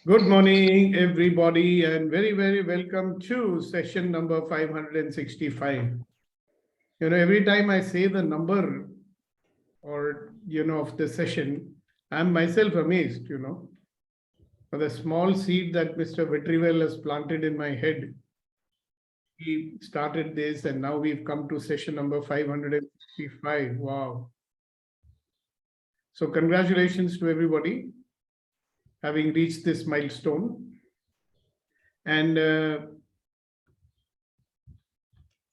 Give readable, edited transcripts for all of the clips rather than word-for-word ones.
Good morning, everybody, and very, very welcome to session number 565. Every time I say the number of the session, I'm myself amazed, for the small seed that Mr. Vetrivel has planted in my head. He started this, and now we've come to session number 565. Wow. So congratulations to everybody having reached this milestone. And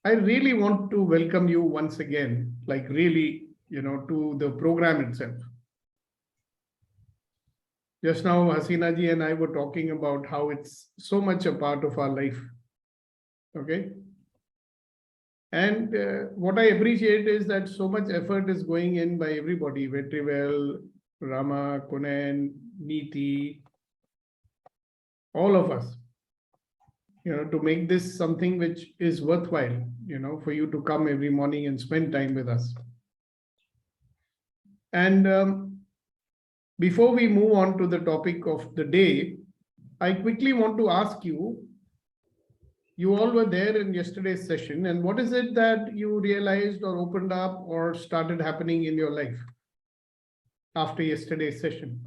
I really want to welcome you once again, like really, to the program itself. Just now, Hasina ji and I were talking about how it's so much a part of our life. Okay. And what I appreciate is that so much effort is going in by everybody, Vetrivel, Rama, Kunen, Neeti, all of us, to make this something which is worthwhile, for you to come every morning and spend time with us. And before we move on to the topic of the day, I quickly want to ask you, you all were there in yesterday's session, and what is it that you realized or opened up or started happening in your life after yesterday's session?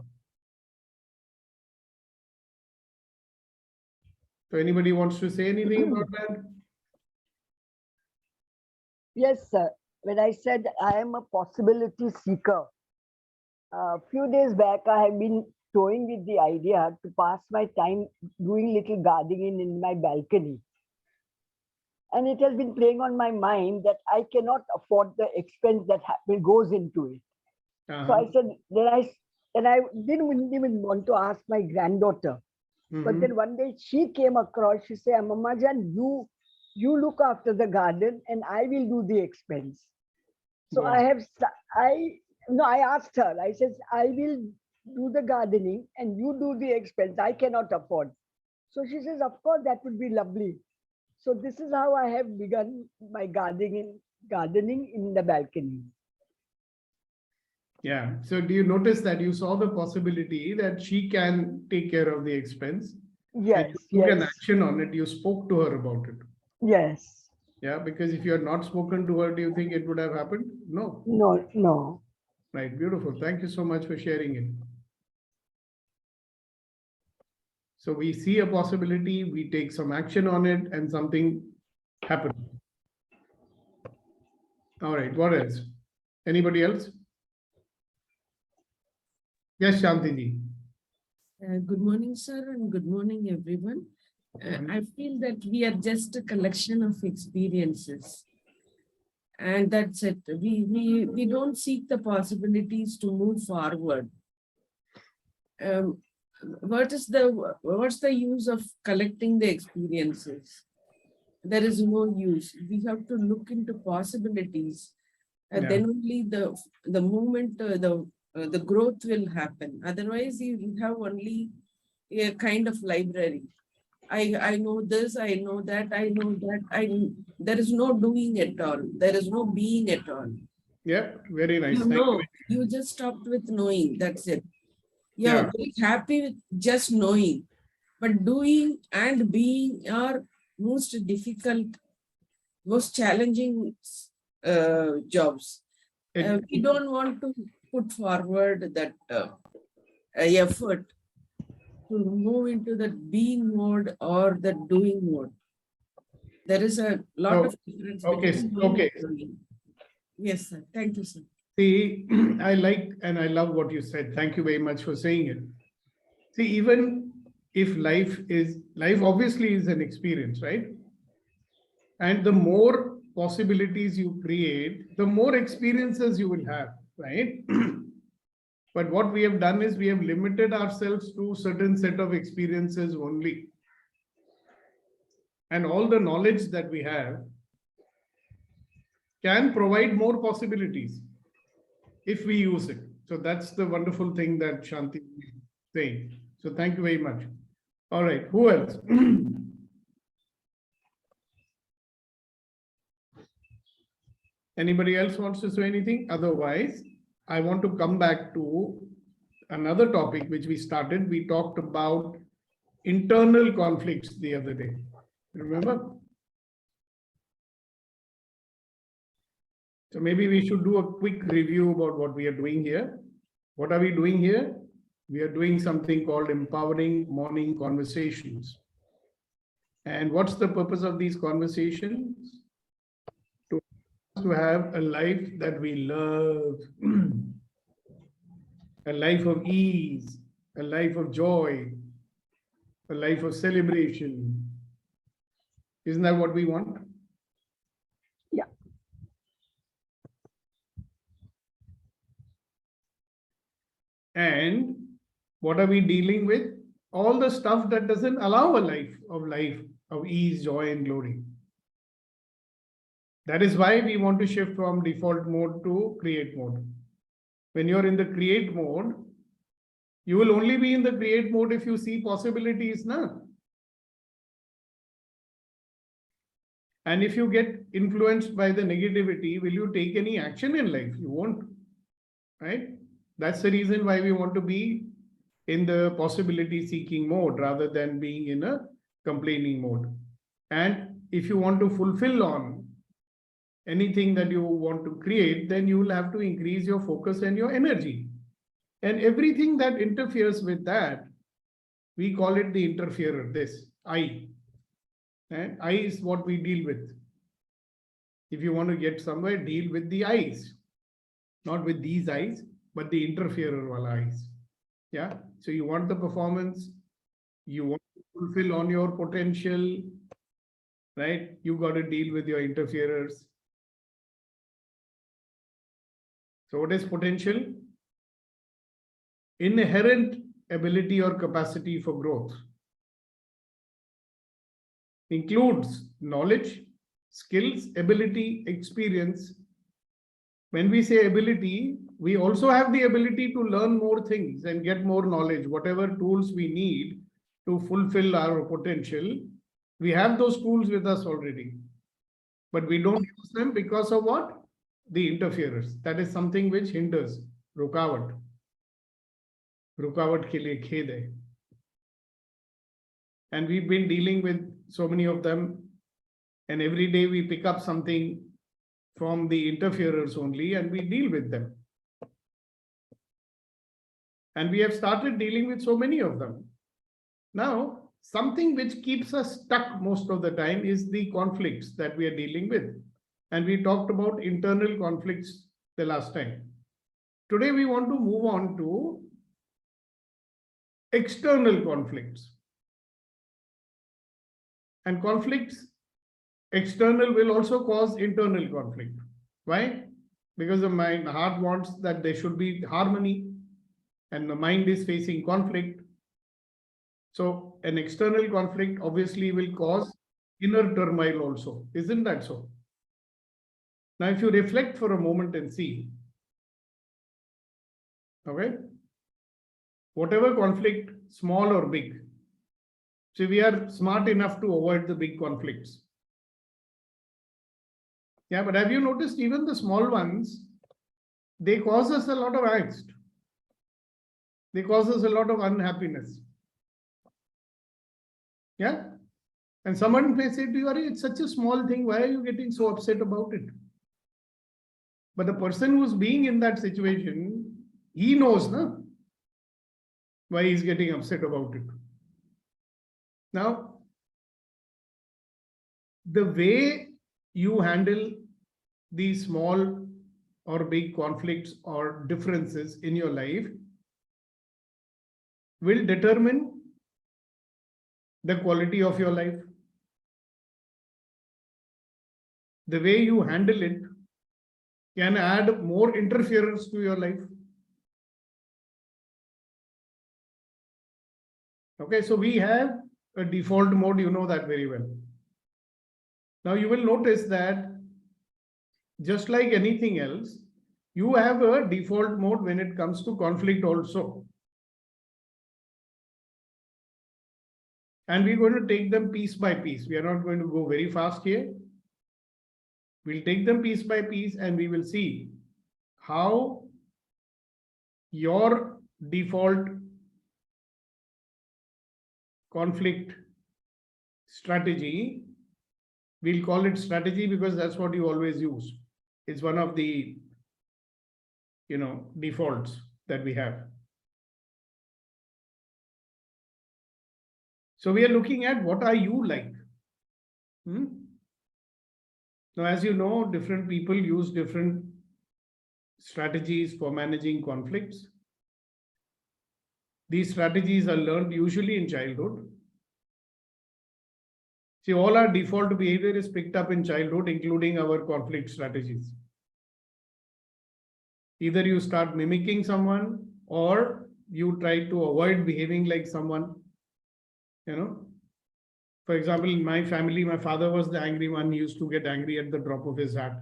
So anybody wants to say anything about that? Yes, sir. When I said I am a possibility seeker, a few days back I have been toying with the idea to pass my time doing little gardening in my balcony. And it has been playing on my mind that I cannot afford the expense that goes into it. So I said, then I didn't even want to ask my granddaughter. But then one day she came across, she said, Mama Jan, you look after the garden and I will do the expense. So wow. I asked her, I said, I will do the gardening and you do the expense. I cannot afford. So she says, of course, that would be lovely. So this is how I have begun my gardening in the balcony. Yeah. So do you notice that you saw the possibility that she can take care of the expense? Yes. You took an action on it. You spoke to her about it. Yes. Yeah. Because if you had not spoken to her, do you think it would have happened? No. No. Right. Beautiful. Thank you so much for sharing it. So we see a possibility, we take some action on it, and something happens. All right. What else? Anybody else? Yes, Shantiji. Good morning, sir, and good morning, everyone. I feel that we are just a collection of experiences. And that's it. We don't seek the possibilities to move forward. What's the use of collecting the experiences? There is no use. We have to look into possibilities. And then only the movement, the growth will happen. Otherwise, you have only a kind of library. I know this, I know that, I know that. There is no doing at all. There is no being at all. Yeah, very nice. You just stopped with knowing. That's it. You're very happy with just knowing. But doing and being are most difficult, most challenging jobs. We don't want to put forward that effort to move into that being mode or the doing mode. There is a lot of difference. Okay. Yes, sir. Thank you, sir. See, I like and I love what you said. Thank you very much for saying it. See, even if life obviously is an experience, right? And the more possibilities you create, the more experiences you will have, right? But what we have done is we have limited ourselves to a certain set of experiences only. And all the knowledge that we have can provide more possibilities if we use it. So that's the wonderful thing that Shanti is saying. So thank you very much. All right, who else? Anybody else wants to say anything? Otherwise, I want to come back to another topic which we started. We talked about internal conflicts the other day. Remember? So maybe we should do a quick review about what we are doing here. What are we doing here? We are doing something called empowering morning conversations. And what's the purpose of these conversations? To have a life that we love, a life of ease, a life of joy, a life of celebration. Isn't that what we want? Yeah. And what are we dealing with? All the stuff that doesn't allow a life of ease, joy, and glory. That is why we want to shift from default mode to create mode. When you're in the create mode, you will only be in the create mode if you see possibilities, na? And if you get influenced by the negativity, will you take any action in life? You won't, right? That's the reason why we want to be in the possibility seeking mode rather than being in a complaining mode. And if you want to fulfill on anything that you want to create, then you will have to increase your focus and your energy. And everything that interferes with that, we call it the interferer, this I. And I is what we deal with. If you want to get somewhere, deal with the eyes. Not with these eyes, but the interferer wala eyes. Yeah. So you want the performance, you want to fulfill on your potential, right? You got to deal with your interferers. So what is potential? Inherent ability or capacity for growth. Includes knowledge, skills, ability, experience. When we say ability, we also have the ability to learn more things and get more knowledge. Whatever tools we need to fulfill our potential, we have those tools with us already. But we don't use them because of what? The interferers. That is something which hinders. Rukavat. Rukavat ke liye khed hai. And we've been dealing with so many of them. And every day we pick up something from the interferers only and we deal with them. And we have started dealing with so many of them. Now, something which keeps us stuck most of the time is the conflicts that we are dealing with. And we talked about internal conflicts the last time. Today, we want to move on to external conflicts. And conflicts, external will also cause internal conflict. Why? Because the heart wants that there should be harmony and the mind is facing conflict. So an external conflict obviously will cause inner turmoil also. Isn't that so? Now, if you reflect for a moment and see, okay, whatever conflict, small or big, so we are smart enough to avoid the big conflicts. Yeah, but have you noticed even the small ones, they cause us a lot of angst. They cause us a lot of unhappiness. Yeah. And someone may say to you, it's such a small thing. Why are you getting so upset about it? But the person who's being in that situation, he knows why he's getting upset about it. Now, the way you handle these small or big conflicts or differences in your life will determine the quality of your life. The way you handle it can add more interference to your life. Okay, so we have a default mode, you know that very well. Now you will notice that just like anything else, you have a default mode when it comes to conflict also. And we're going to take them piece by piece. We are not going to go very fast here. We'll take them piece by piece and we will see how your default conflict strategy. We'll call it strategy because that's what you always use. It's one of the, defaults that we have. So we are looking at what are you like? Now, as you know, different people use different strategies for managing conflicts. These strategies are learned usually in childhood. See, all our default behavior is picked up in childhood, including our conflict strategies. Either you start mimicking someone or you try to avoid behaving like someone. For example, in my family, my father was the angry one. He used to get angry at the drop of his hat.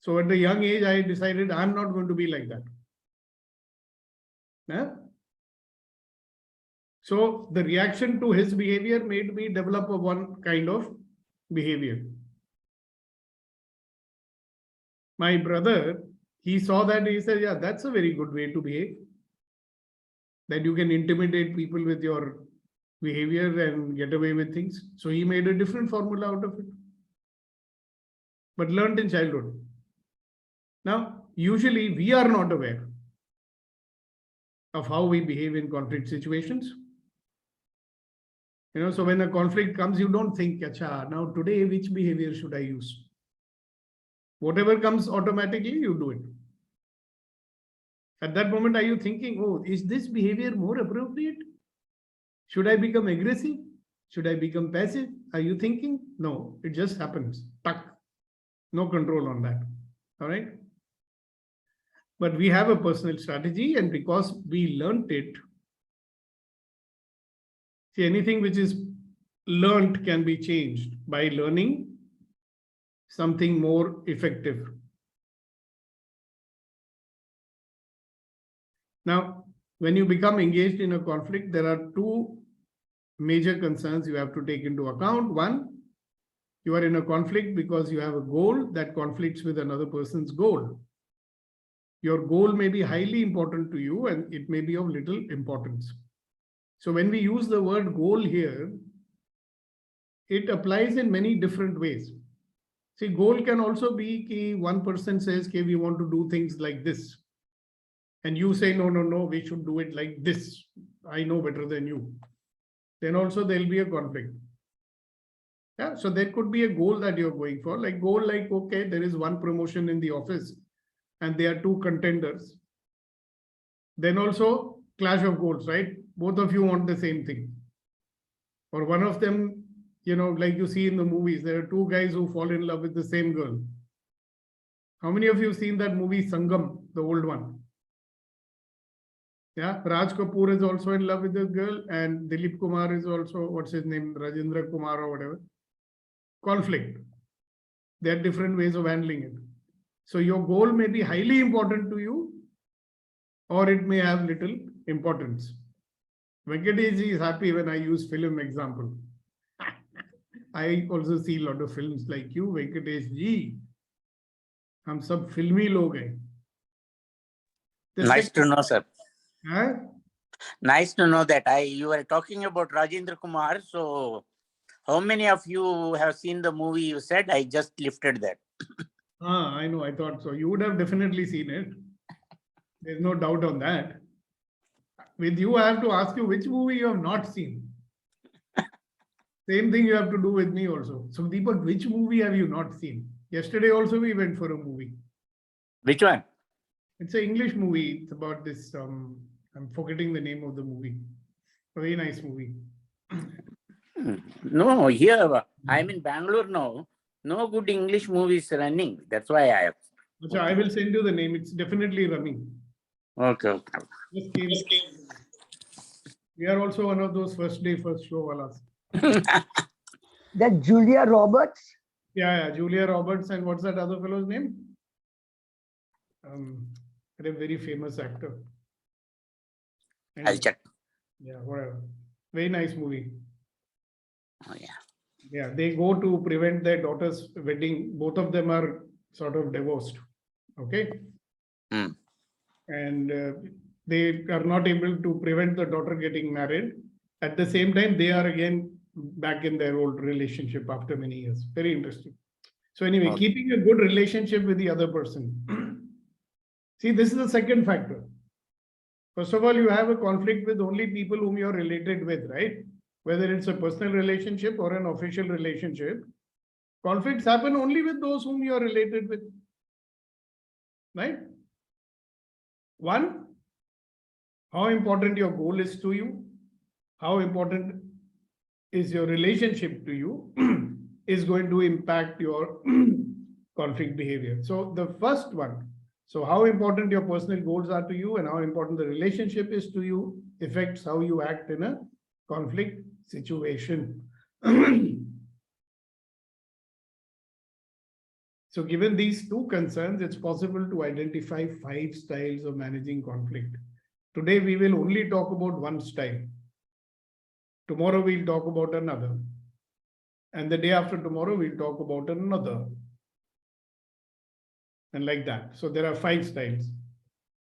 So at the young age, I decided I'm not going to be like that. Yeah? So the reaction to his behavior made me develop one kind of behavior. My brother, he saw that, he said, yeah, that's a very good way to behave. That you can intimidate people with your behavior and get away with things. So he made a different formula out of it, but learned in childhood. Now, usually we are not aware of how we behave in conflict situations. So when a conflict comes, you don't think, Acha, now today, which behavior should I use? Whatever comes automatically, you do it. At that moment, are you thinking, oh, is this behavior more appropriate? Should I become aggressive? Should I become passive? Are you thinking? No, it just happens. Tuck. No control on that. All right. But we have a personal strategy, and because we learned it, see, anything which is learned can be changed by learning something more effective. Now, when you become engaged in a conflict, there are two major concerns you have to take into account. One, you are in a conflict because you have a goal that conflicts with another person's goal. Your goal may be highly important to you and it may be of little importance. So when we use the word goal here, it applies in many different ways. See, goal can also be ki one person says, okay, we want to do things like this. And you say, no, we should do it like this. I know better than you. Then also there'll be a conflict. Yeah, so there could be a goal that you're going for, like goal like, okay, there is one promotion in the office and there are two contenders. Then also clash of goals, right? Both of you want the same thing. Or one of them, like you see in the movies, there are two guys who fall in love with the same girl. How many of you have seen that movie Sangam, the old one? Yeah, Raj Kapoor is also in love with this girl and Dilip Kumar is also, what's his name, Rajendra Kumar or whatever. Conflict. There are different ways of handling it. So your goal may be highly important to you or it may have little importance. Venkatesh ji is happy when I use film example. I also see a lot of films like you, Venkatesh ji. हम सब फिल्मी लोग हैं. Nice to know, sir. Huh? Nice to know that. You were talking about Rajendra Kumar. So how many of you have seen the movie you said? I just lifted that. I know. I thought so. You would have definitely seen it. There's no doubt on that. With you, I have to ask you which movie you have not seen. Same thing you have to do with me also. So Deepak, which movie have you not seen? Yesterday also we went for a movie. Which one? It's an English movie. It's about this, I'm forgetting the name of the movie. A very nice movie. No, here I'm in Bangalore now. No good English movies running. That's why I have. Achha, I will send you the name. It's definitely running. Okay. Just came. We are also one of those first day, first show walas. That Julia Roberts? Yeah, Julia Roberts and what's that other fellow's name? A very famous actor. I'll check. Yeah, whatever. Very nice movie. Oh, yeah. Yeah, they go to prevent their daughter's wedding. Both of them are sort of divorced. Okay. And they are not able to prevent the daughter getting married. At the same time, they are again back in their old relationship after many years. Very interesting. So anyway, Okay. keeping a good relationship with the other person. See, this is the second factor. First of all, you have a conflict with only people whom you're related with, right? Whether it's a personal relationship or an official relationship, conflicts happen only with those whom you're related with, right? One, how important your goal is to you, how important is your relationship to you, is going to impact your conflict behavior. So the first one, so how important your personal goals are to you and how important the relationship is to you affects how you act in a conflict situation. So given these two concerns, it's possible to identify 5 styles of managing conflict. Today, we will only talk about one style. Tomorrow, we'll talk about another. And the day after tomorrow, we'll talk about another. And like that. So there are 5 styles.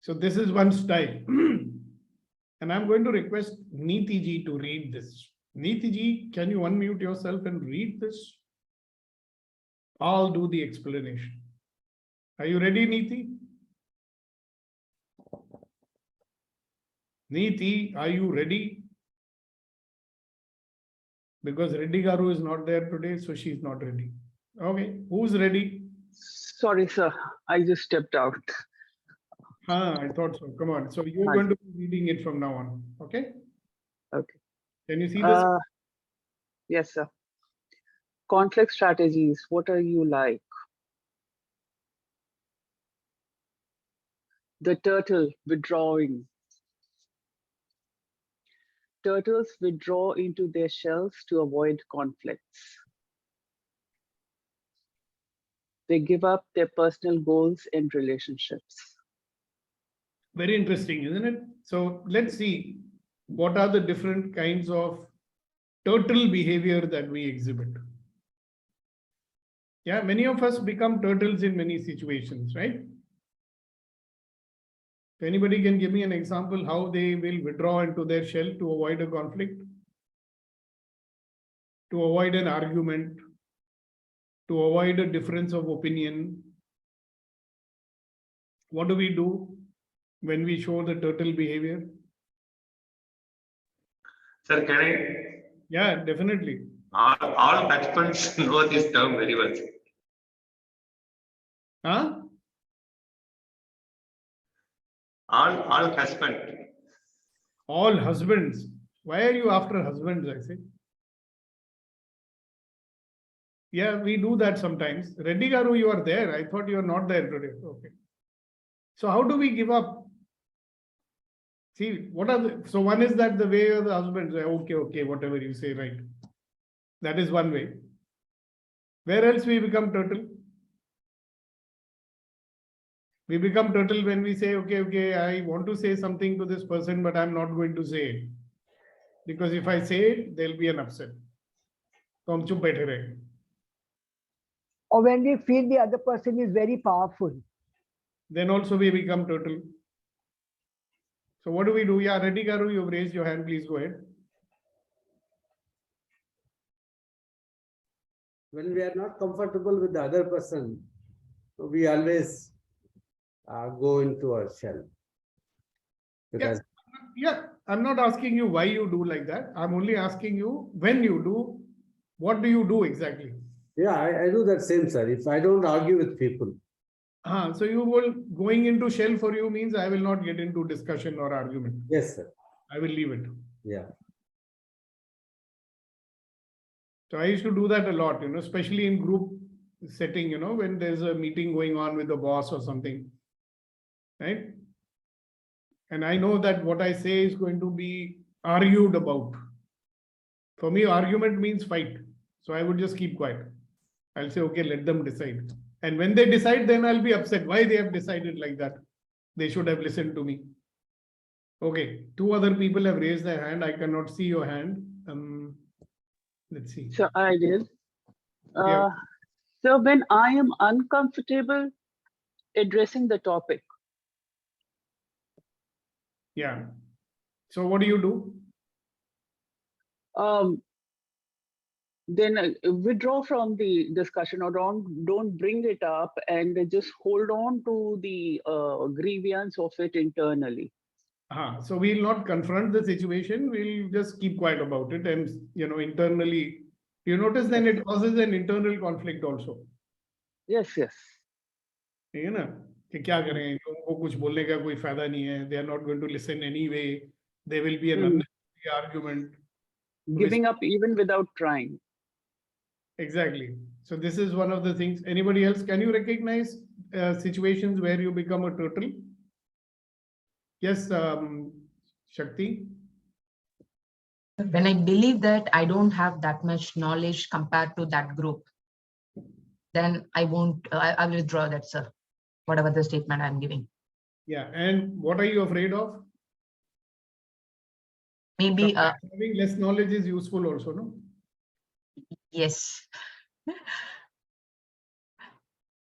So this is one style. And I'm going to request Neeti ji to read this. Neeti ji, can you unmute yourself and read this? I'll do the explanation. Are you ready, Neeti? Neeti, are you ready? Because Reddy Garu is not there today, so she's not ready. Okay, who's ready? Sorry, sir. I just stepped out. I thought so. Come on. So you're Hi. going to be reading it from now on. Okay? Okay. Can you see this? Yes, sir. Conflict strategies. What are you like? The turtle withdrawing. Turtles withdraw into their shells to avoid conflicts. They give up their personal goals and relationships. Very interesting, isn't it? So let's see what are the different kinds of turtle behavior that we exhibit. Yeah, many of us become turtles in many situations, right? If anybody can give me an example how they will withdraw into their shell to avoid a conflict, to avoid an argument, to avoid a difference of opinion. What do we do when we show the turtle behavior? Sir, can I? Yeah, definitely. All husbands know this term very well. Huh? All husband. All husbands. Why are you after husbands, I say? Yeah, we do that sometimes. Reddy Garu, you are there. I thought you are not there today. Okay. So how do we give up? See, what are the, so one is that the way of the husbands say, okay, whatever you say, right. That is one way. Where else we become turtle? We become turtle when we say, okay, I want to say something to this person, but I'm not going to say it. Because if I say it, there'll be an upset. So hum chup baithe rahe. Or when we feel the other person is very powerful. Then also we become turtle. So what do we do? Yeah, Reddy Garu, you've raised your hand. Please go ahead. When we are not comfortable with the other person, we always go into our shell. Because Yeah, I'm not asking you why you do like that. I'm only asking you when you do, what do you do exactly? yeah, I do that same, sir. If I don't argue with people. So you will going into shell for you means I will not get into discussion or argument. Yes, sir. I will leave it. Yeah. So I used to do that a lot, especially in group setting, when there's a meeting going on with the boss or something, right? And I know that what I say is going to be argued about. For me, argument means fight. So I would just keep quiet. I'll say, okay, let them decide. And when they decide, then I'll be upset. Why they have decided like that? They should have listened to me. Okay, 2 other people have raised their hand. I cannot see your hand. Let's see. So I did. Yeah. So when I am uncomfortable addressing the topic, Yeah. So what do you do? Then withdraw from the discussion, or don't bring it up, and just hold on to the grievance of it internally. So we'll not confront the situation. We'll just keep quiet about it, and internally, you notice then it causes an internal conflict also. Yes. ठीक है ना कि क्या करें लोगों को कुछ बोलने का कोई फायदा नहीं है. They are not going to listen anyway. There will be an unnecessary argument. Giving up even without trying. Exactly. So this is one of the things. Anybody else? Can you recognize situations where you become a turtle? Yes, Shakti. When I believe that I don't have that much knowledge compared to that group, then I won't, I will withdraw that, sir, whatever the statement I'm giving. Yeah. And what are you afraid of? Maybe, having less knowledge is useful also, no? yes.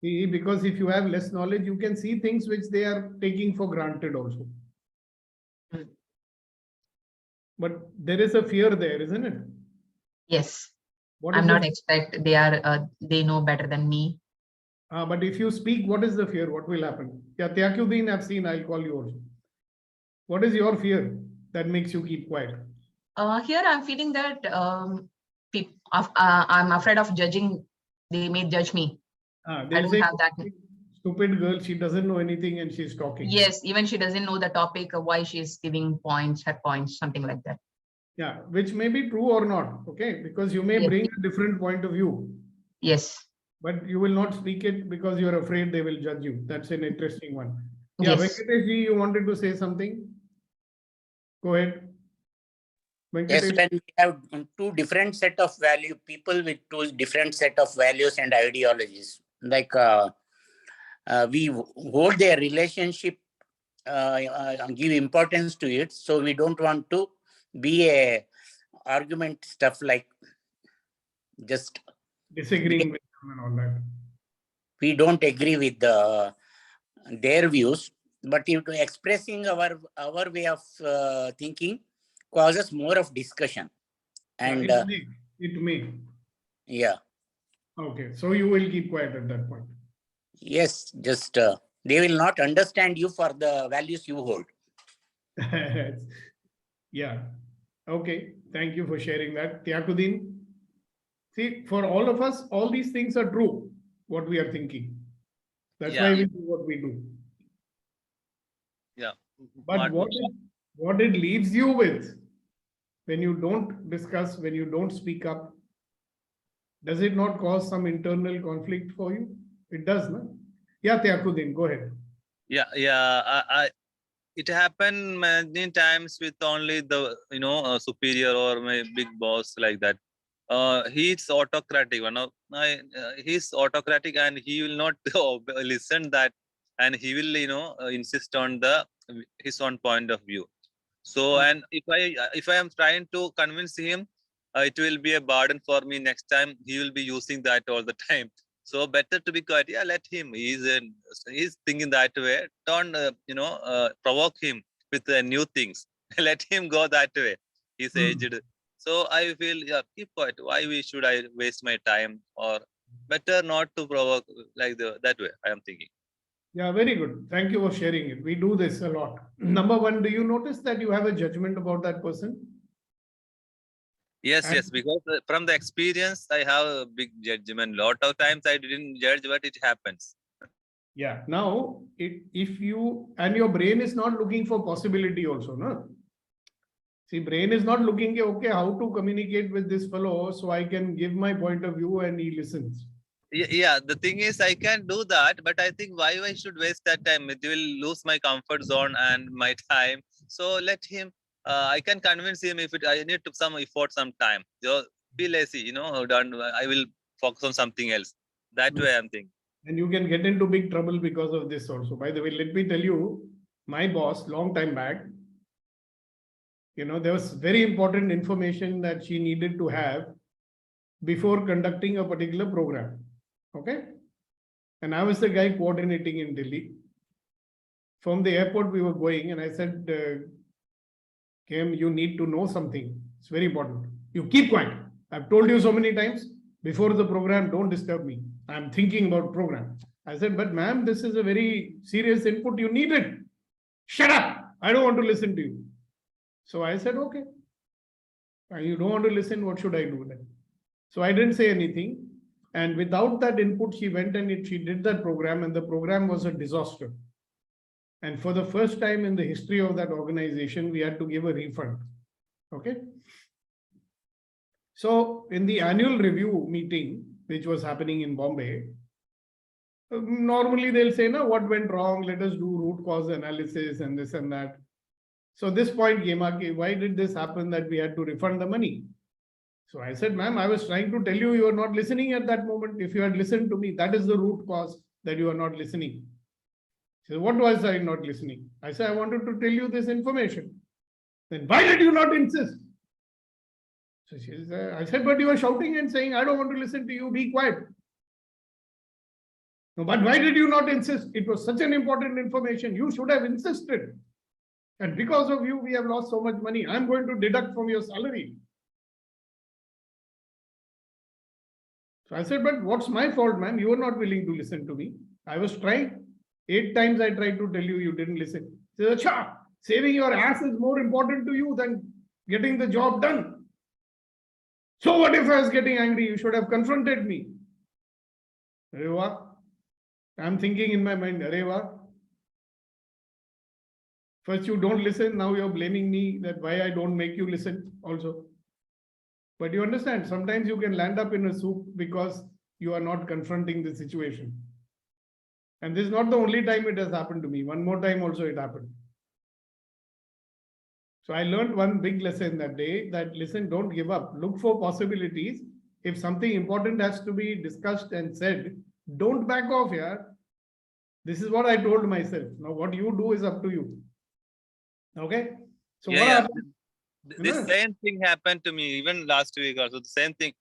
See, because if you have less knowledge, you can see things which they are taking for granted also. But there is a fear there, isn't it? Yes. What I'm is the not expect they know better than me. But if you speak, what is the fear? What will happen? Yeah, Tyaquddin, I've seen, I'll call you also. What is your fear that makes you keep quiet? Here I'm feeling that I'm afraid of judging. They may judge me. I don't have that. Stupid girl, she doesn't know anything and she's talking. Yes, even she doesn't know the topic of why she's giving points, her points, something like that. Yeah, which may be true or not, okay? Because you may Yes. bring a different point of view. Yes. But you will not speak it because you're afraid they will judge you. That's an interesting one. Yeah, Yes. Venkatesh ji, you wanted to say something? Go ahead. Yes, Venkatesh. when we have two different set of value, people with two different set of values and ideologies, like we hold their relationship, give importance to it. So we don't want to be a argument stuff like just Disagreeing with them and all that. we don't agree with their views, but if expressing our way of thinking causes more of discussion. And it may. Yeah. Okay, so you will keep quiet at that point. Yes, just they will not understand you for the values you hold. Yeah. Okay. Thank you for sharing that. Tyaquddin. See, for all of us, all these things are true, what we are thinking. That's why we do what we do. Yeah. But what it leaves you with, when you don't discuss, when you don't speak up, does it not cause some internal conflict for you? It does, no? Yeah, Tyaquddin, go ahead. Yeah. It happened many times with only the superior or my big boss like that. He's autocratic. He's autocratic, and he will not listen that, and he will insist on his own point of view. So, and if I am trying to convince him, it will be a burden for me next time. He will be using that all the time. So better to be quiet. Yeah, let him. He's thinking that way. Don't provoke him with new things. Let him go that way. He's aged. So I feel, yeah, keep quiet. Why should I waste my time? Or better not to provoke like that way. I am thinking. Yeah, very good. Thank you for sharing it. We do this a lot. Number one, do you notice that you have a judgment about that person? Yes, because from the experience, I have a big judgment. Lot of times I didn't judge, but it happens. Yeah. Now, if you, and your brain is not looking for possibility also, no? See, brain is not looking, okay, how to communicate with this fellow so I can give my point of view and he listens. Yeah, the thing is, I can do that, but I think why I should waste that time? It will lose my comfort zone and my time. So let him. I can convince him if I need some effort, some time. Be lazy, I will focus on something else. That way, I'm thinking. And you can get into big trouble because of this also. By the way, let me tell you, my boss, long time back, there was very important information that she needed to have before conducting a particular program. Okay. And I was the guy coordinating in Delhi. From the airport, we were going, and I said, Kim, you need to know something. It's very important. You keep quiet. I've told you so many times before the program, don't disturb me. I'm thinking about program. I said, but ma'am, this is a very serious input. You need it. Shut up. I don't want to listen to you. So I said, okay. You don't want to listen. What should I do then? So I didn't say anything. And without that input, she went and she did that program, and the program was a disaster. And for the first time in the history of that organization, we had to give a refund. Okay. So in the annual review meeting, which was happening in Bombay, normally they'll say, no, what went wrong? Let us do root cause analysis and this and that. So this point came up, why did this happen that we had to refund the money? So I said, ma'am, I was trying to tell you, you are not listening at that moment. If you had listened to me, that is the root cause that you are not listening. She said, what was I not listening? I said, I wanted to tell you this information. Then why did you not insist? So she said, I said, but you are shouting and saying, I don't want to listen to you, be quiet. No, but why did you not insist? It was such an important information. You should have insisted. And because of you, we have lost so much money. I'm going to deduct from your salary. So I said, but what's my fault, ma'am? You were not willing to listen to me. I was trying. 8 times I tried to tell you, you didn't listen. She said, Achha, saving your ass is more important to you than getting the job done. So what if I was getting angry? You should have confronted me. Areva. I'm thinking in my mind, Areva. First you don't listen, now you're blaming me that why I don't make you listen also. But you understand, sometimes you can land up in a soup because you are not confronting the situation. And this is not the only time it has happened to me. One more time also it happened. So I learned one big lesson that day that listen, don't give up. Look for possibilities. If something important has to be discussed and said, don't back off here. This is what I told myself. Now what you do is up to you. Okay? So what happened? The same thing happened to me even last week also. The same thing.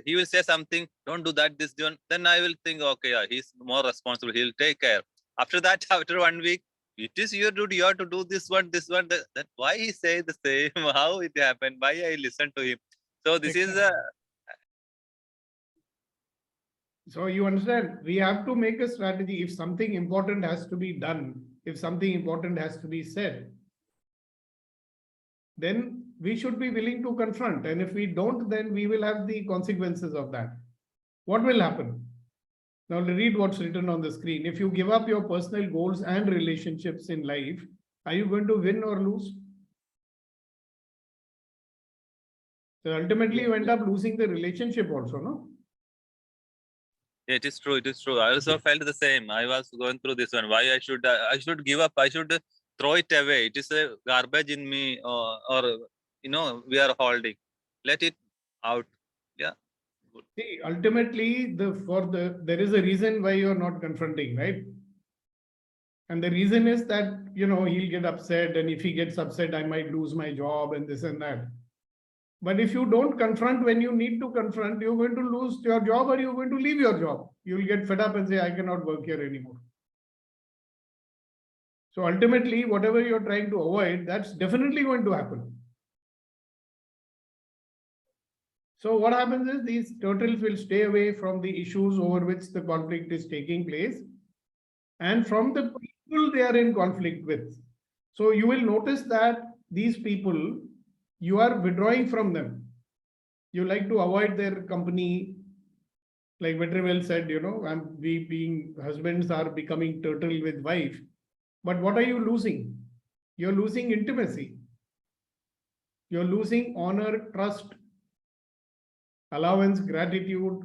He will say something, don't do that, this, don't. Then I will think, okay, yeah, he's more responsible. He'll take care. After that, after 1 week, it is your duty. You have to do this one, that. Why he say the same? How it happened? Why I listen to him? So this is a. So you understand, we have to make a strategy. If something important has to be done, if something important has to be said, then we should be willing to confront. And if we don't, then we will have the consequences of that. What will happen? Now read what's written on the screen. If you give up your personal goals and relationships in life, are you going to win or lose? So ultimately you end up losing the relationship also, no? It is true. It is true. I also felt the same. I was going through this one. Why I should give up? I should throw it away. It is a garbage in me, or we are holding. Let it out. Yeah. See, ultimately, there is a reason why you're not confronting, right? And the reason is that, he'll get upset, and if he gets upset, I might lose my job and this and that. But if you don't confront when you need to confront, you're going to lose your job or you're going to leave your job. You'll get fed up and say, I cannot work here anymore. So ultimately, whatever you're trying to avoid, that's definitely going to happen. So what happens is these turtles will stay away from the issues over which the conflict is taking place and from the people they are in conflict with. So you will notice that these people, you are withdrawing from them. You like to avoid their company. Like Vetrivel said, we being husbands are becoming turtle with wife. But what are you losing? You're losing intimacy. You're losing honor, trust, allowance, gratitude,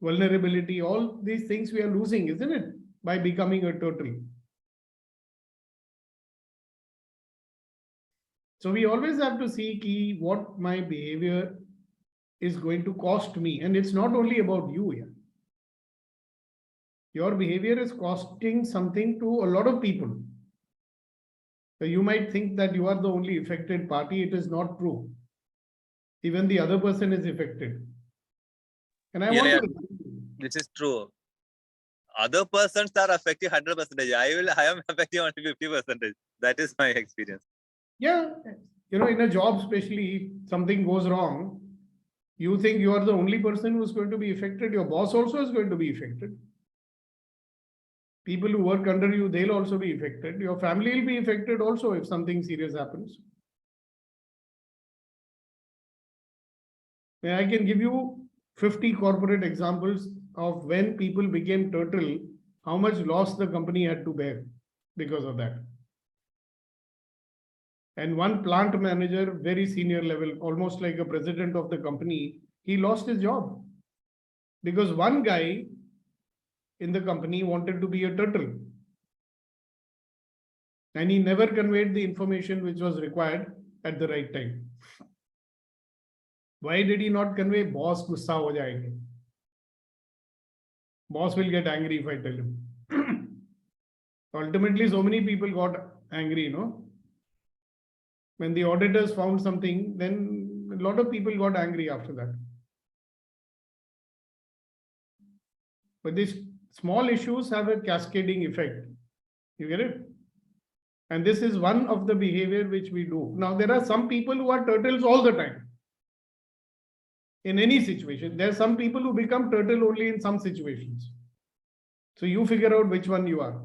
vulnerability. All these things we are losing, isn't it? By becoming a turtle. So we always have to see what my behavior is going to cost me. And it's not only about you here. Your behavior is costing something to a lot of people. So you might think that you are the only affected party. It is not true. Even the other person is affected. And I want to... This is true. Other persons are affected 100%. I am affected only 50%. That is my experience. Yeah. in a job, especially, something goes wrong, you think you are the only person who's going to be affected. Your boss also is going to be affected. People who work under you, they'll also be affected. Your family will be affected also if something serious happens. And I can give you 50 corporate examples of when people became turtle, how much loss the company had to bear because of that. And one plant manager, very senior level, almost like a president of the company, he lost his job because one guy in the company wanted to be a turtle. And he never conveyed the information which was required at the right time. Why did he not convey? Boss gussa ho jayenge. Boss will get angry if I tell him. Ultimately, so many people got angry, When the auditors found something, then a lot of people got angry after that. But these small issues have a cascading effect. You get it? And this is one of the behavior which we do. Now, there are some people who are turtles all the time. In any situation, there are some people who become turtle only in some situations. So you figure out which one you are.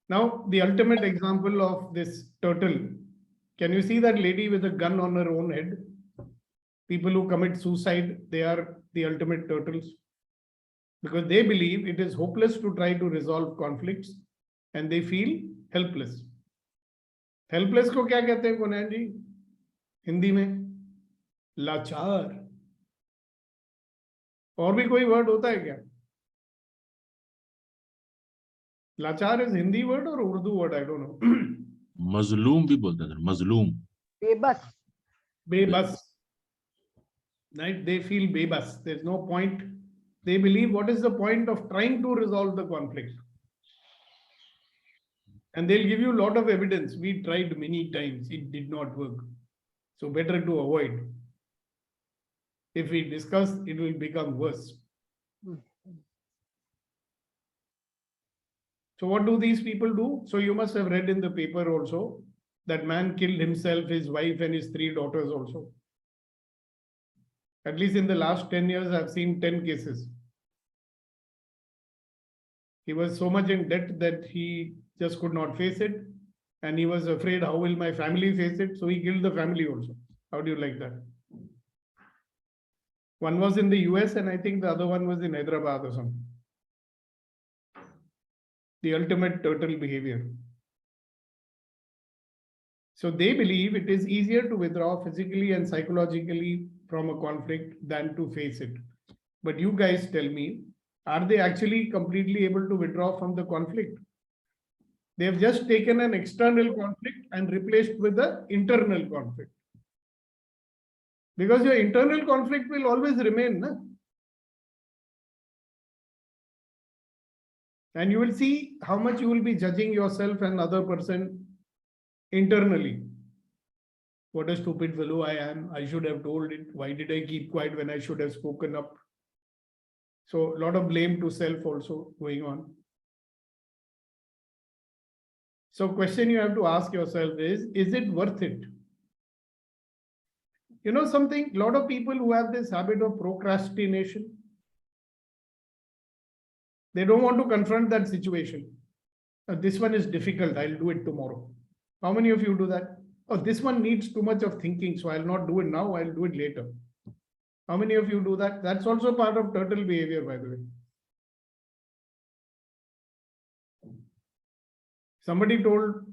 Now, the ultimate example of this turtle. Can you see that lady with a gun on her own head? People who commit suicide, they are the ultimate turtles. Because they believe it is hopeless to try to resolve conflicts and they feel helpless. Helpless को क्या कहते हैं कुनैन जी? हिंदी में लाचार. और भी कोई word होता है क्या? लाचार is Hindi word or Urdu word? I don't know. मजलूम भी बोलते हैं, मजलूम. Bebas. Bebas. Right? They feel bebas. There's no point. They believe, what is the point of trying to resolve the conflict? And they'll give you a lot of evidence. We tried many times. It did not work. So better to avoid. If we discuss, it will become worse. So what do these people do? So you must have read in the paper also that man killed himself, his wife and his 3 daughters also. At least in the last 10 years, I've seen 10 cases. He was so much in debt that he just could not face it. And he was afraid, how will my family face it? So he killed the family also. How do you like that? One was in the US and I think the other one was in Hyderabad or something. The ultimate turtle behavior. So they believe it is easier to withdraw physically and psychologically from a conflict than to face it. But you guys tell me, are they actually completely able to withdraw from the conflict? They have just taken an external conflict and replaced with the internal conflict. Because your internal conflict will always remain. Na? And you will see how much you will be judging yourself and other person internally. What a stupid fellow I am. I should have told it. Why did I keep quiet when I should have spoken up? So a lot of blame to self also going on. So question you have to ask yourself is it worth it? You know something, a lot of people who have this habit of procrastination, they don't want to confront that situation. This one is difficult, I'll do it tomorrow. How many of you do that? Oh, this one needs too much of thinking, so I'll not do it now, I'll do it later. How many of you do that? That's also part of turtle behavior, by the way. Somebody told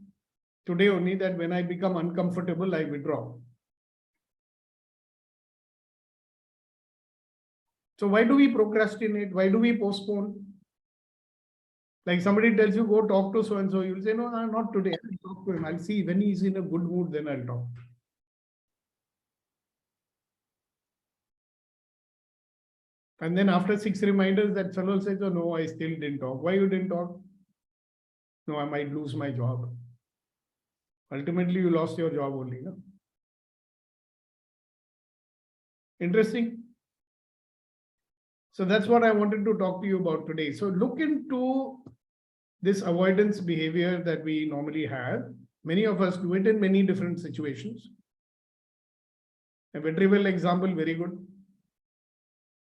today only that when I become uncomfortable, I withdraw. So why do we procrastinate? Why do we postpone? Like somebody tells you, go talk to so-and-so. You'll say, no, not today. I'll talk to him. I'll see when he's in a good mood, then I'll talk. And then after 6 reminders, that fellow says, oh no, I still didn't talk. Why you didn't talk? No, I might lose my job. Ultimately, you lost your job only. No? Interesting. So that's what I wanted to talk to you about today. So look into this avoidance behavior that we normally have. Many of us do it in many different situations. A very trivial example, very good.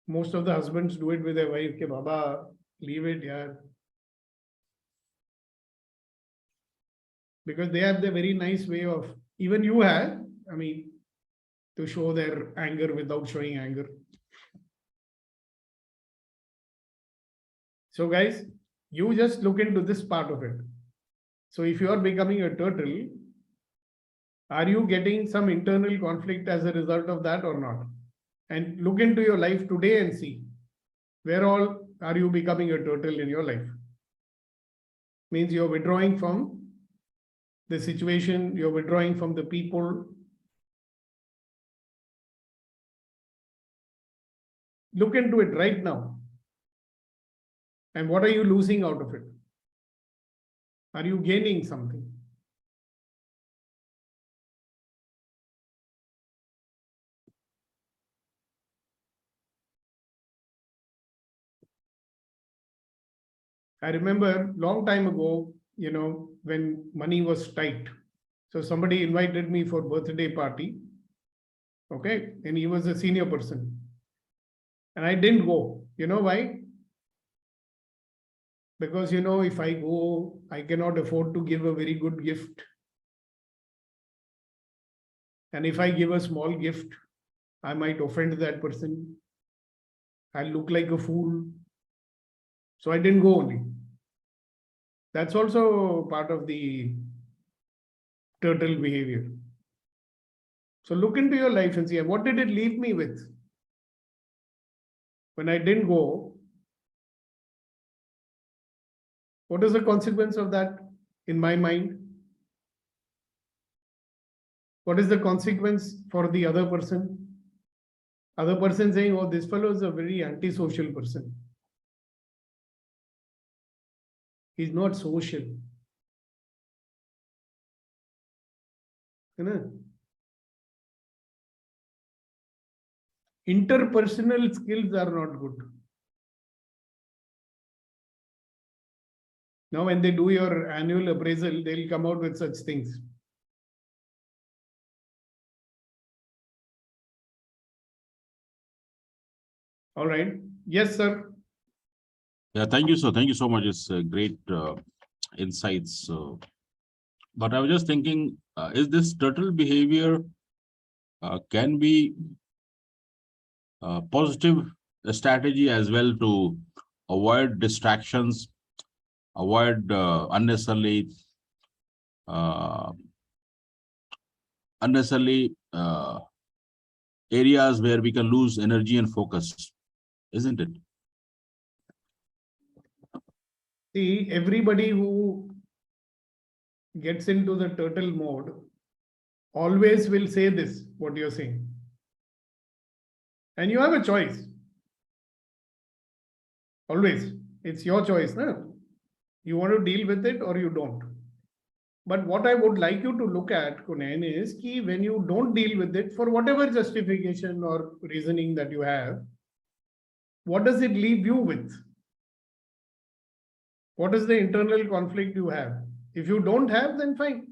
Most of the husbands do it with their wife. Ke Baba, leave it, yaar. Because they have the very nice way of, even you have, I mean, to show their anger without showing anger. So guys, you just look into this part of it. So if you are becoming a turtle, are you getting some internal conflict as a result of that or not? And look into your life today and see where all are you becoming a turtle in your life. Means you're withdrawing from the situation, you're withdrawing from the people. Look into it right now. And what are you losing out of it? Are you gaining something? I remember long time ago, you know, when money was tight. So somebody invited me for birthday party. Okay. And he was a senior person. And I didn't go. You know why? Because, you know, if I go, I cannot afford to give a very good gift. And if I give a small gift, I might offend that person. I'll look like a fool. So I didn't go only. That's also part of the turtle behavior. So look into your life and see, what did it leave me with? When I didn't go, what is the consequence of that in my mind? What is the consequence for the other person? Other person saying, oh, this fellow is a very antisocial person. He's not social. You know? Interpersonal skills are not good. Now, when they do your annual appraisal, they'll come out with such things. All right. Yes, sir. Yeah, thank you, sir. Thank you so much. It's great insights. But I was just thinking, is this turtle behavior can be a positive strategy as well to avoid distractions, avoid unnecessary areas where we can lose energy and focus, isn't it? See, everybody who gets into the turtle mode always will say this, what you're saying. And you have a choice. Always. It's your choice. No? You want to deal with it or you don't. But what I would like you to look at, Kunain, is ki when you don't deal with it for whatever justification or reasoning that you have, what does it leave you with? What is the internal conflict you have? If you don't have, then fine.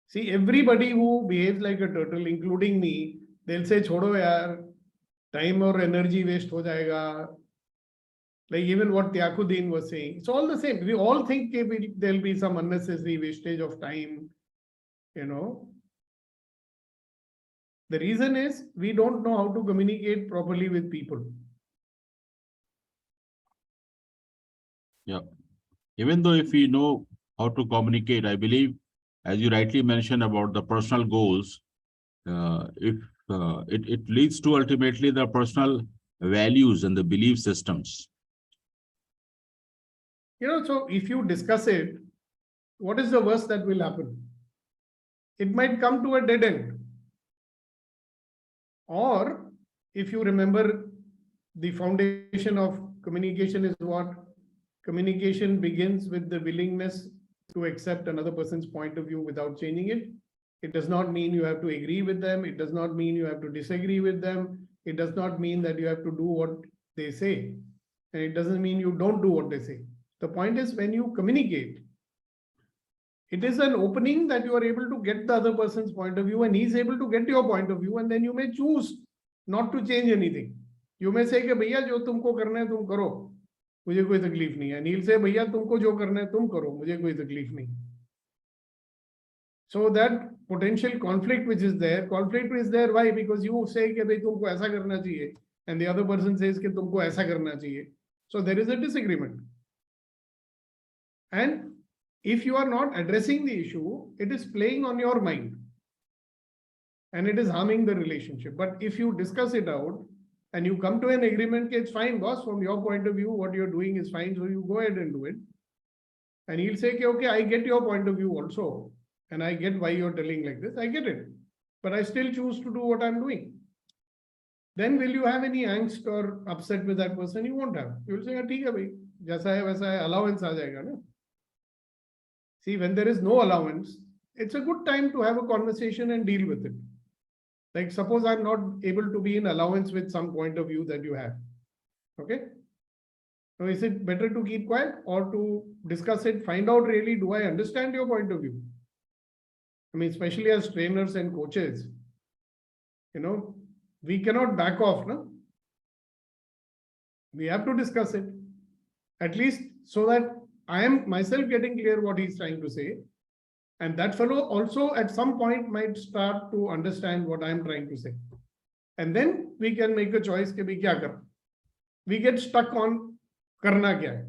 See, everybody who behaves like a turtle, including me, they'll say, chodo yaar, time or energy waste ho jayega. Like even what Tyakuddin was saying, it's all the same. We all think there'll be some unnecessary wastage of time, you know. The reason is we don't know how to communicate properly with people. Yeah. Even though if we know how to communicate, I believe, as you rightly mentioned about the personal goals, if it leads to ultimately the personal values and the belief systems. You know, so if you discuss it, what is the worst that will happen? It might come to a dead end. Or if you remember, the foundation of communication is what? Communication begins with the willingness to accept another person's point of view without changing it. It does not mean you have to agree with them. It does not mean you have to disagree with them. It does not mean that you have to do what they say. And it doesn't mean you don't do what they say. The point is when you communicate, It is an opening that you are able to get the other person's point of view and he's able to get your point of view, and then you may choose not to change anything. You may say कि भैया जो तुमको करना है तुम करो, मुझे कोई तकलीफ नहीं है. And he'll say भैया तुमको जो करना है तुम करो, मुझे कोई तकलीफ नहीं. So that potential conflict which is there, conflict is there. Why? Because you say कि भाई तुमको ऐसा करना चाहिए, and the other person says कि तुमको ऐसा करना चाहिए. So there is a disagreement. And if you are not addressing the issue, it is playing on your mind. And it is harming the relationship. But if you discuss it out and you come to an agreement, it's fine, boss, from your point of view, what you're doing is fine. So you go ahead and do it. And he'll say, okay, I get your point of view also. And I get why you're telling like this. I get it. But I still choose to do what I'm doing. Then will you have any angst or upset with that person? You won't have. You'll say, ठीक है भाई, जैसा है वैसा है, allowance आ जाएगा ना. See, when there is no allowance, it's a good time to have a conversation and deal with it. Like suppose I'm not able to be in allowance with some point of view that you have. Okay. So is it better to keep quiet or to discuss it, find out really, do I understand your point of view? I mean, especially as trainers and coaches, you know, we cannot back off, no? We have to discuss it, at least so that I am myself getting clear what he's trying to say. And that fellow also at some point might start to understand what I'm trying to say. And then we can make a choice कि भी क्या कर. We get stuck on करना क्या है.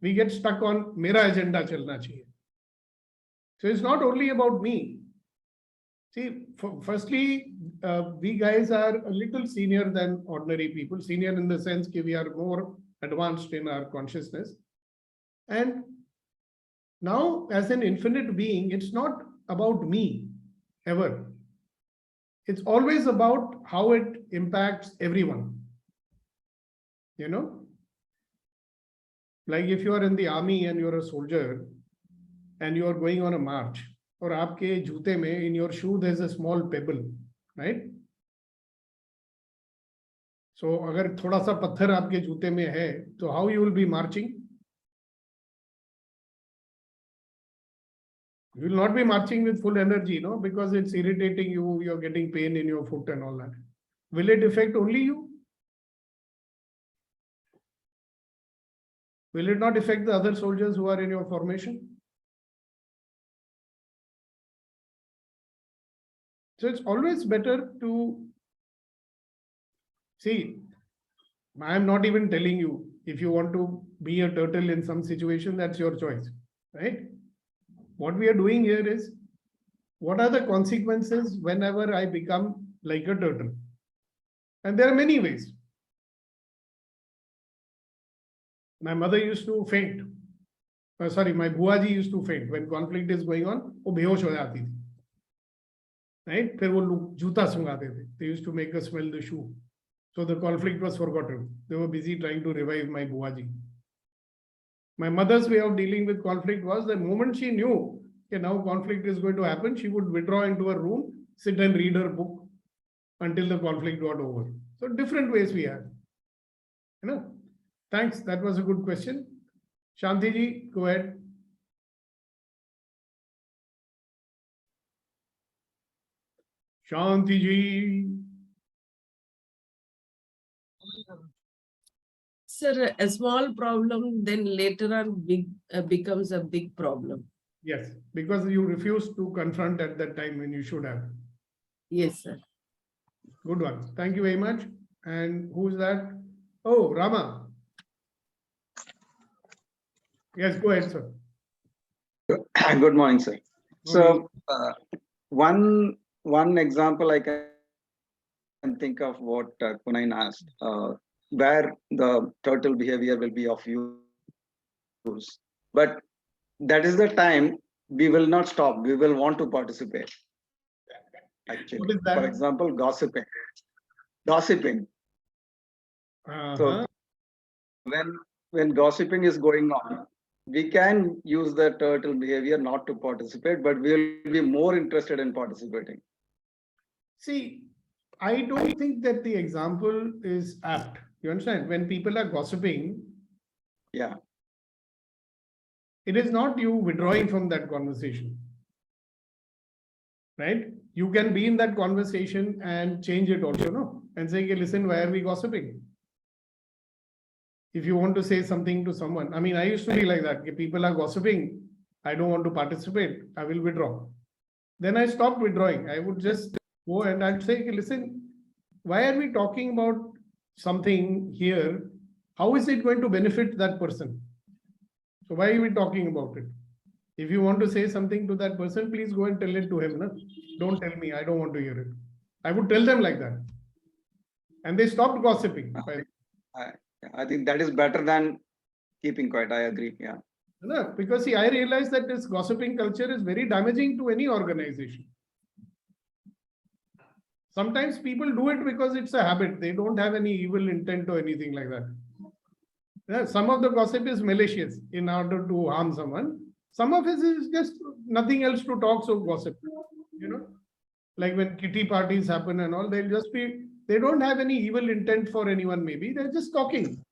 We get stuck on मेरा agenda चलना चाहिए. So it's not only about me. See, firstly, we guys are a little senior than ordinary people. Senior in the sense that we are more advanced in our consciousness. And now, as an infinite being, it's not about me, ever. It's always about how it impacts everyone. You know? Like if you are in the army and you're a soldier, and you are going on a march, और आपके जूते में, in your shoe, there's a small pebble, right? So अगर थोड़ा सा पत्थर आपके जूते में है, तो how you will be marching? You will not be marching with full energy, no, because it's irritating you, you're getting pain in your foot and all that. Will it affect only you? Will it not affect the other soldiers who are in your formation? So it's always better to see. I am not even telling you if you want to be a turtle in some situation, that's your choice, right? What we are doing here is, what are the consequences whenever I become like a turtle? And there are many ways. My mother used to faint. My buaji used to faint when conflict is going on. वो बेहोश हो जाती थी. Right? फिर वो लोग जूता सुंगाते थे. They used to make her smell the shoe. So the conflict was forgotten. They were busy trying to revive my buaji. My mother's way of dealing with conflict was the moment she knew that now conflict is going to happen, she would withdraw into her room, sit and read her book until the conflict got over. So different ways we have. You know? Thanks. That was a good question. Shanti ji, go ahead. Shanti ji. Sir, a small problem then later on becomes a big problem. Yes, because you refuse to confront at that time when you should have. Yes, sir. Good one. Thank you very much. And who's that? Oh, Rama. Yes, go ahead, sir. Good morning, sir. So one example I can think of what Kunain asked, where the turtle behavior will be of use. But that is the time we will not stop. We will want to participate. Actually, What is that? for example, gossiping. So when gossiping is going on, we can use the turtle behavior not to participate, but we will be more interested in participating. See, I don't think that the example is apt. You understand? When people are gossiping, Yeah. it is not you withdrawing from that conversation. right? You can be in that conversation and change it also, no? And say, "Okay, listen, why are we gossiping?" If you want to say something to someone, I mean, I used to be like that. If people are gossiping, I don't want to participate, I will withdraw. Then I stopped withdrawing. I would just go and I'd say, "Okay, listen, why are we talking about something here? How is it going to benefit that person? So why are we talking about it? If you want to say something to that person, please go and tell it to him. No? Don't tell me, I don't want to hear it." I would tell them like that. And they stopped gossiping. I think that is better than keeping quiet. I agree. Yeah. No, because see, I realize that this gossiping culture is very damaging to any organization. Sometimes people do it because it's a habit. They don't have any evil intent or anything like that. Yeah, some of the gossip is malicious in order to harm someone. Some of it is just nothing else to talk, so gossip. You know, like when kitty parties happen and all, they'll just be, they don't have any evil intent for anyone, maybe. They're just talking.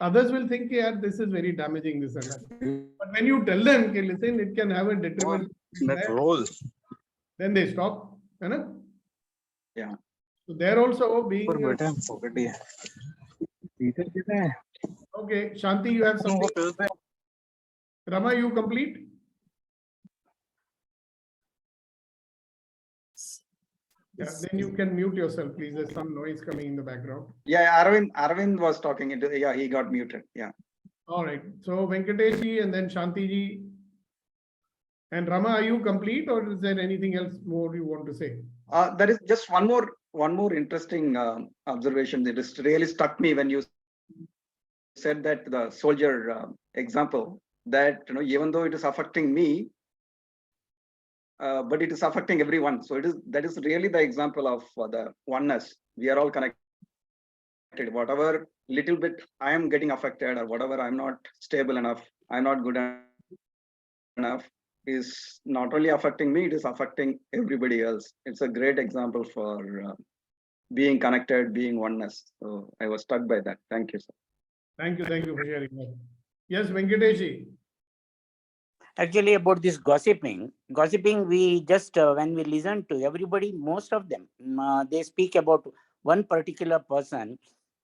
Others will think, yeah, this is very damaging, this and that. But when you tell them, okay, listen, it can have a detriment, then they stop. You know? Yeah. So they're also being. Okay, Shanti, you have something. Rama, you complete? Yeah, then you can mute yourself, please. There's some noise coming in the background. Yeah, Arvind was talking. Yeah, he got muted. Yeah. All right. So Venkatesh ji and then Shanti ji. And Rama, are you complete, or is there anything else more you want to say? There is just one more interesting observation that just really struck me when you said that the soldier example, that even though it is affecting me, but it is affecting everyone. So that is really the example of the oneness. We are all connected. Whatever little bit I am getting affected, or whatever I'm not stable enough, I'm not good enough, is not only affecting me, it is affecting everybody else. It's a great example for being connected, being oneness. So I was struck by that. Thank you, sir. Thank you for sharing that. Yes, Venkatesh ji. Actually, about this gossiping, we just, when we listen to everybody, most of them, they speak about one particular person.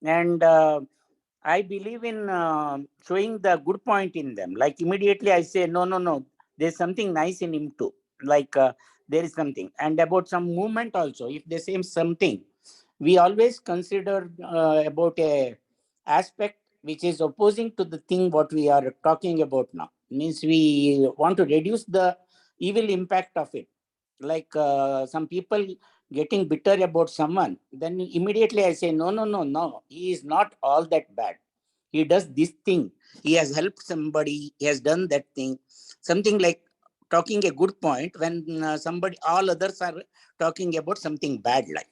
And I believe in showing the good point in them. Like immediately I say, no, there's something nice in him too. Like there is something. And about some movement also, if they say something, we always consider about a aspect which is opposing to the thing what we are talking about now. Means we want to reduce the evil impact of it. Like some people getting bitter about someone, then immediately I say, no, he is not all that bad. He does this thing. He has helped somebody. He has done that thing. Something like talking a good point when all others are talking about something bad like.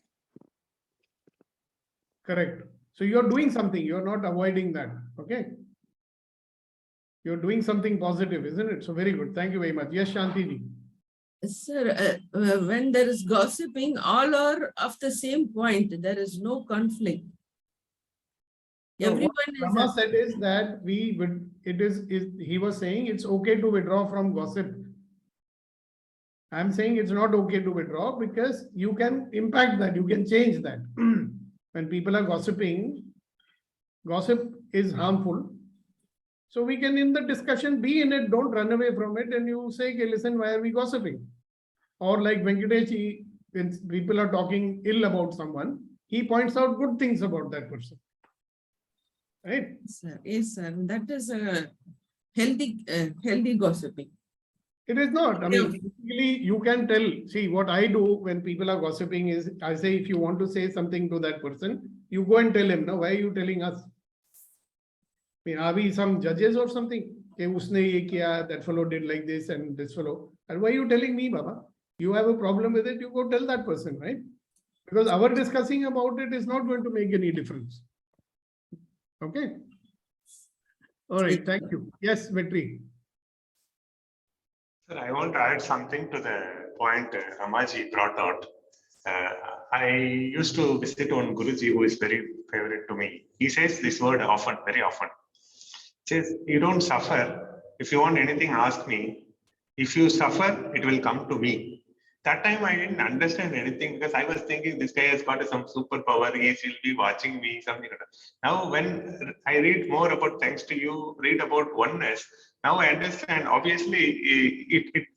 Correct. So you're doing something. You're not avoiding that. Okay. You're doing something positive, isn't it? So very good. Thank you very much. Yes, Shanti ji. Sir, when there is gossiping, all are of the same point. There is no conflict. So Everyone what Rama said is that he was saying it's okay to withdraw from gossip. I'm saying it's not okay to withdraw because you can impact that. You can change that. When people are gossiping, gossip is harmful. So we can, in the discussion, be in it, don't run away from it, and you say, okay, listen, why are we gossiping? Or like Venkatesh, when people are talking ill about someone, he points out good things about that person. Right? Yes, sir. That is a healthy gossiping. It is not. I mean, basically, you can tell. See, what I do when people are gossiping is I say, if you want to say something to that person, you go and tell him, no, why are you telling us? I mean, are we some judges or something? That fellow did like this and this fellow. And why are you telling me, Baba? You have a problem with it, you go tell that person, right? Because our discussing about it is not going to make any difference. Okay. All right. Thank you. Yes, Vetri. Sir, I want to add something to the point Ramaji brought out. I used to visit one Guruji who is very favorite to me. He says this word often, very often. He says, you don't suffer. If you want anything, ask me. If you suffer, it will come to me. that time I didn't understand anything because I was thinking this guy has got some superpower. He will be watching me, something like that. Now, when I read more about thanks to you, read about oneness, now I understand. Obviously,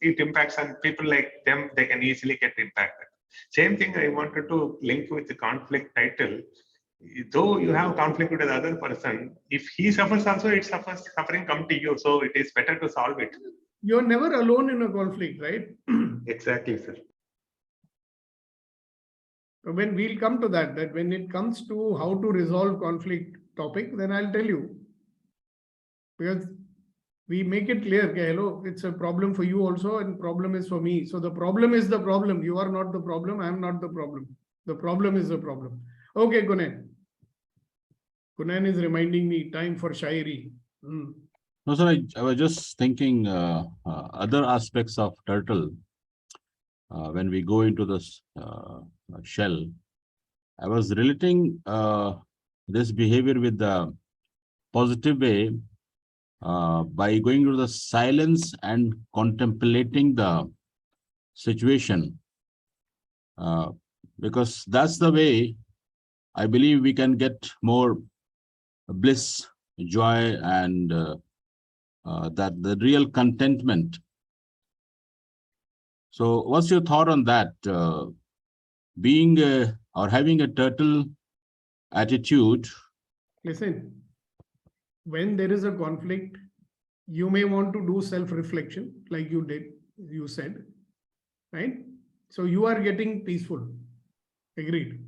it impacts on people like them. They can easily get impacted. Same thing I wanted to link with the conflict title. Though you have conflict with the other person, if he suffers also, it suffers, suffering come to you. So it is better to solve it. You're never alone in a conflict, right? Exactly, sir. When we'll come to that when it comes to how to resolve conflict topic, then I'll tell you. Because we make it clear, okay, hello, it's a problem for you also and problem is for me. So the problem is the problem. You are not the problem. I'm not the problem. The problem is the problem. Okay, Kunan. Kunan is reminding me time for Shairi. No, sir, I was just thinking other aspects of turtle. When we go into this shell, I was relating this behavior with the positive way by going to the silence and contemplating the situation. Because that's the way I believe we can get more bliss, joy, and that the real contentment. So what's your thought on that? Being or having a turtle attitude? Listen, when there is a conflict, you may want to do self-reflection like you did, you said, right? So you are getting peaceful. Agreed.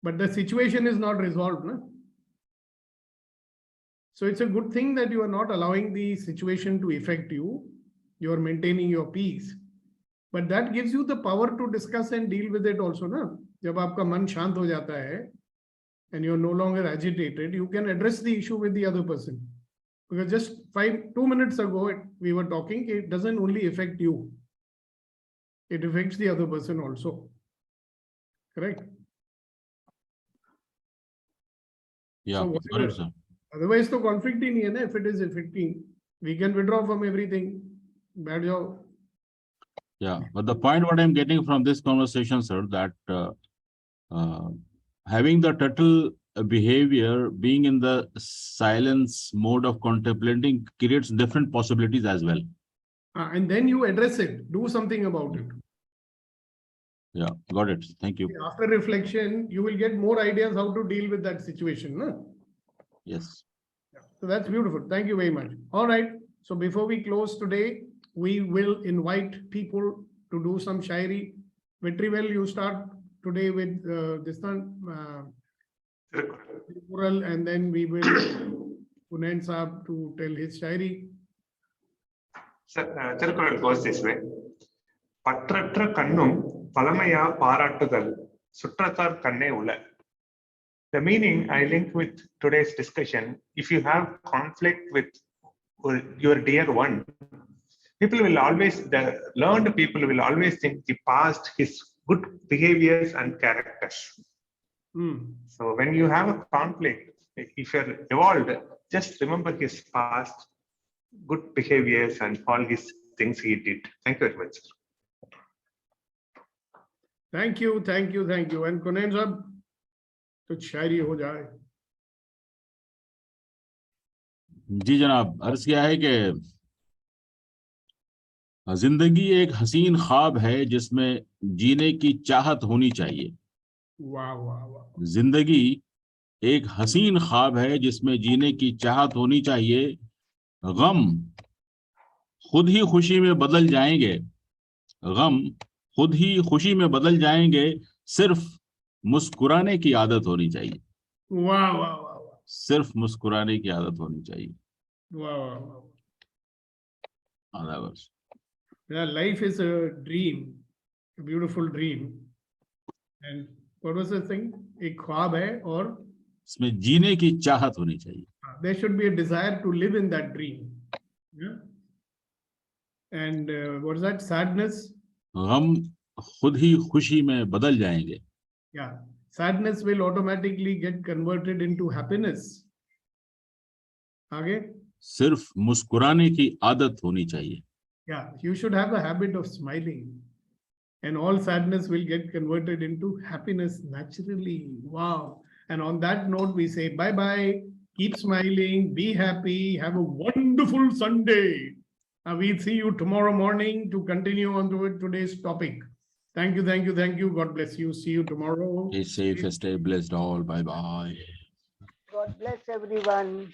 But the situation is not resolved. No? So it's a good thing that you are not allowing the situation to affect you. You are maintaining your peace. But that gives you the power to discuss and deal with it also. Na? Jab aapka man shant ho jata hai, and you're no longer agitated, you can address the issue with the other person. Because just 2 minutes ago, we were talking, it doesn't only affect you. It affects the other person also. Correct? Yeah, So got it, sir. Otherwise, the conflict in here, if it is affecting, we can withdraw from everything. Bad job. Yeah, but the point what I'm getting from this conversation, sir, that having the turtle behavior, being in the silence mode of contemplating creates different possibilities as well. And then you address it, do something about it. Yeah, got it. Thank you. After reflection, you will get more ideas how to deal with that situation. No? Yes. So that's beautiful. Thank you very much. All right. So before we close today, we will invite people to do some shairi. Vetrivel, you start today with this one, and then we will Kunan Saab to tell his shairi. Tirukkural goes this way. Patratra kannum palamaya parattugal sutrathar kanne ulla. The meaning I link with today's discussion. If you have conflict with your dear one, people will always, the learned people will always think the past, his good behaviors and characters. So when you have a conflict, if you're evolved, just remember his past, good behaviors and all his things he did. Thank you very much. Thank you, thank you, thank you. And Kunan Saab, तो शायरी हो जाए. जी जनाब, अर्ज किया है कि जिंदगी एक हसीन ख्वाब है जिसमें जीने की चाहत होनी चाहिए. वाह वाह वाह. जिंदगी एक हसीन ख्वाब है जिसमें जीने की चाहत होनी चाहिए. गम खुद ही खुशी में बदल जाएंगे. गम खुद ही खुशी में बदल जाएंगे. सिर्फ मुस्कुराने की आदत होनी चाहिए. वाह वाह वाह. सिर्फ मुस्कुराने की आदत होनी चाहिए. वाह वाह वाह. Others. Yeah, life is a dream, a beautiful dream. And what was the thing? एक ख्वाब है और इसमें जीने की चाहत होनी चाहिए. There should be a desire to live in that dream. Yeah. And what is that? Sadness. गम खुद ही खुशी में बदल जाएंगे. Yeah, sadness will automatically get converted into happiness. आगे? सिर्फ मुस्कुराने की आदत होनी चाहिए. Yeah, you should have a habit of smiling. and all sadness will get converted into happiness naturally. Wow. And on that note, we say bye-bye. Keep smiling, be happy, have a wonderful Sunday. We'll see you tomorrow morning to continue on to today's topic. Thank you, thank you, thank you. God bless you. See you tomorrow. Stay safe and stay blessed all. Bye-bye. God bless everyone.